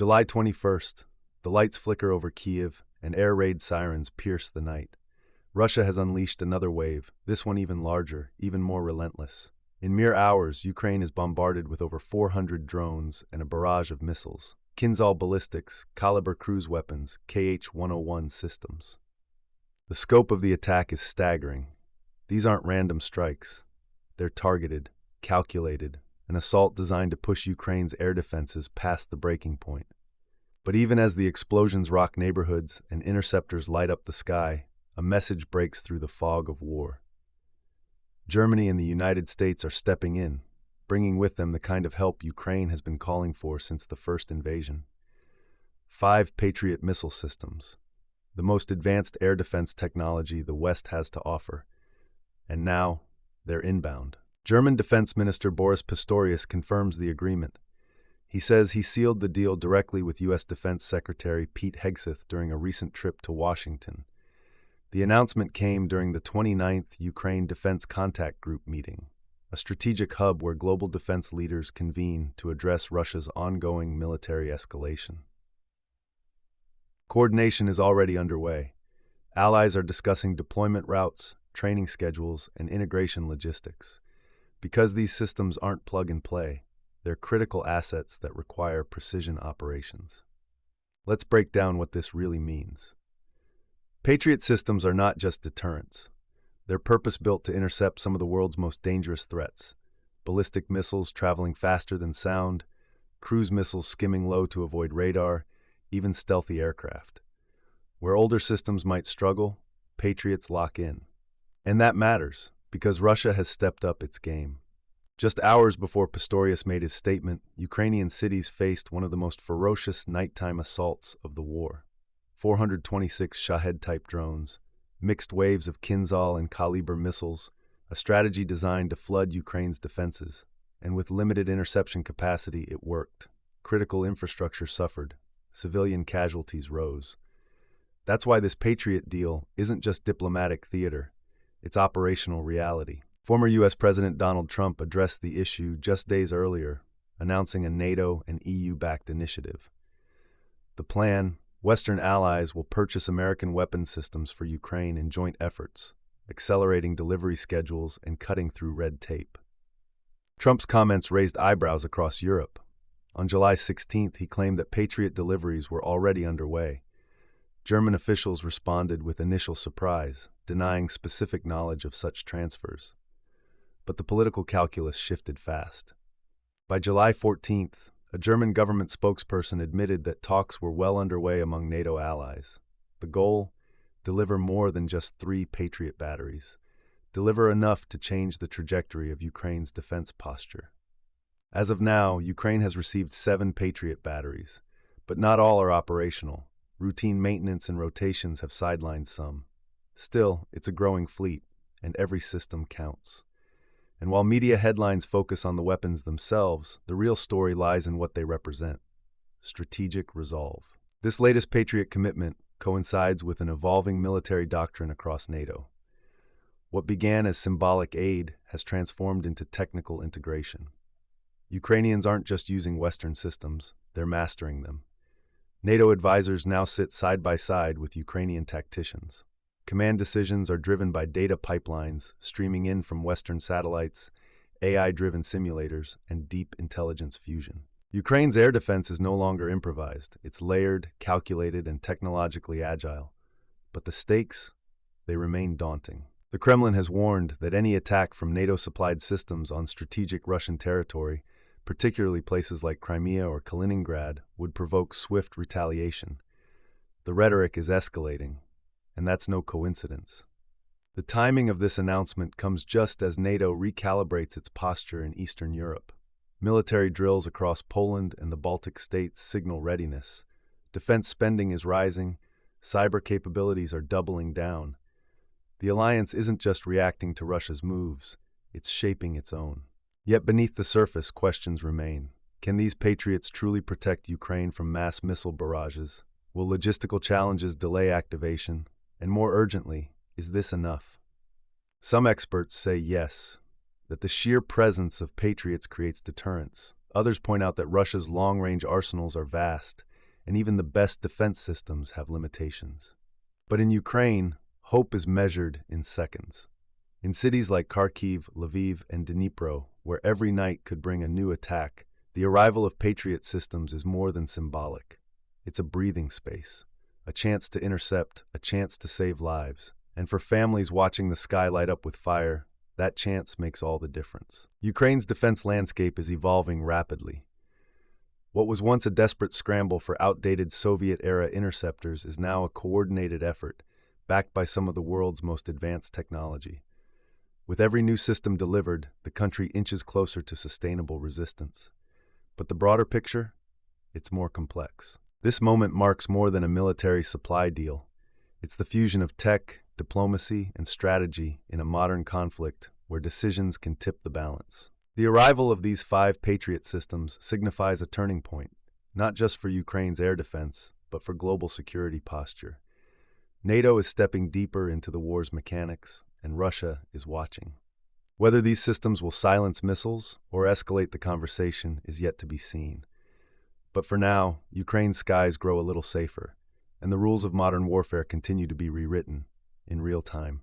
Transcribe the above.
July 21st. The lights flicker over Kyiv, and air raid sirens pierce the night. Russia has unleashed another wave, this one even larger, even more relentless. In mere hours, Ukraine is bombarded with over 400 drones and a barrage of missiles. Kinzhal ballistics, Kalibr cruise weapons, Kh-101 systems. The scope of the attack is staggering. These aren't random strikes. They're targeted, calculated, an assault designed to push Ukraine's air defenses past the breaking point. But even as the explosions rock neighborhoods and interceptors light up the sky, a message breaks through the fog of war. Germany and the United States are stepping in, bringing with them the kind of help Ukraine has been calling for since the first invasion. 5 Patriot missile systems, the most advanced air defense technology the West has to offer. And now, they're inbound. German Defense Minister Boris Pistorius confirms the agreement. He says he sealed the deal directly with U.S. Defense Secretary Pete Hegseth during a recent trip to Washington. The announcement came during the 29th Ukraine Defense Contact Group meeting, a strategic hub where global defense leaders convene to address Russia's ongoing military escalation. Coordination is already underway. Allies are discussing deployment routes, training schedules, and integration logistics. Because these systems aren't plug-and-play, they're critical assets that require precision operations. Let's break down what this really means. Patriot systems are not just deterrents. They're purpose-built to intercept some of the world's most dangerous threats. Ballistic missiles traveling faster than sound, cruise missiles skimming low to avoid radar, even stealthy aircraft. Where older systems might struggle, Patriots lock in. And that matters, because Russia has stepped up its game. Just hours before Pistorius made his statement, Ukrainian cities faced one of the most ferocious nighttime assaults of the war. 426 Shahed-type drones, mixed waves of Kinzhal and Kalibr missiles, a strategy designed to flood Ukraine's defenses. And with limited interception capacity, it worked. Critical infrastructure suffered. Civilian casualties rose. That's why this Patriot deal isn't just diplomatic theater. It's operational reality. Former U.S. President Donald Trump addressed the issue just days earlier, announcing a NATO and EU-backed initiative. The plan: Western allies will purchase American weapons systems for Ukraine in joint efforts, accelerating delivery schedules and cutting through red tape. Trump's comments raised eyebrows across Europe. On July 16th, he claimed that Patriot deliveries were already underway. German officials responded with initial surprise, denying specific knowledge of such transfers. But the political calculus shifted fast. By July 14th, a German government spokesperson admitted that talks were well underway among NATO allies. The goal? Deliver more than just 3 Patriot batteries. Deliver enough to change the trajectory of Ukraine's defense posture. As of now, Ukraine has received 7 Patriot batteries, but not all are operational. Routine maintenance and rotations have sidelined some. Still, it's a growing fleet, and every system counts. And while media headlines focus on the weapons themselves, the real story lies in what they represent: strategic resolve. This latest Patriot commitment coincides with an evolving military doctrine across NATO. What began as symbolic aid has transformed into technical integration. Ukrainians aren't just using Western systems, they're mastering them. NATO advisors now sit side by side with Ukrainian tacticians. Command decisions are driven by data pipelines streaming in from Western satellites, AI-driven simulators, and deep intelligence fusion. Ukraine's air defense is no longer improvised. It's layered, calculated, and technologically agile. But the stakes, they remain daunting. The Kremlin has warned that any attack from NATO-supplied systems on strategic Russian territory, particularly places like Crimea or Kaliningrad, would provoke swift retaliation. The rhetoric is escalating, and that's no coincidence. The timing of this announcement comes just as NATO recalibrates its posture in Eastern Europe. Military drills across Poland and the Baltic states signal readiness. Defense spending is rising. Cyber capabilities are doubling down. The alliance isn't just reacting to Russia's moves, it's shaping its own. Yet beneath the surface, questions remain. Can these Patriots truly protect Ukraine from mass missile barrages? Will logistical challenges delay activation? And more urgently, is this enough? Some experts say yes, that the sheer presence of Patriots creates deterrence. Others point out that Russia's long-range arsenals are vast, and even the best defense systems have limitations. But in Ukraine, hope is measured in seconds. In cities like Kharkiv, Lviv, and Dnipro, where every night could bring a new attack, the arrival of Patriot systems is more than symbolic. It's a breathing space, a chance to intercept, a chance to save lives. And for families watching the sky light up with fire, that chance makes all the difference. Ukraine's defense landscape is evolving rapidly. What was once a desperate scramble for outdated Soviet-era interceptors is now a coordinated effort, backed by some of the world's most advanced technology. With every new system delivered, the country inches closer to sustainable resistance. But the broader picture? It's more complex. This moment marks more than a military supply deal. It's the fusion of tech, diplomacy, and strategy in a modern conflict where decisions can tip the balance. The arrival of these 5 Patriot systems signifies a turning point, not just for Ukraine's air defense, but for global security posture. NATO is stepping deeper into the war's mechanics, and Russia is watching. Whether these systems will silence missiles or escalate the conversation is yet to be seen. But for now, Ukraine's skies grow a little safer, and the rules of modern warfare continue to be rewritten in real time.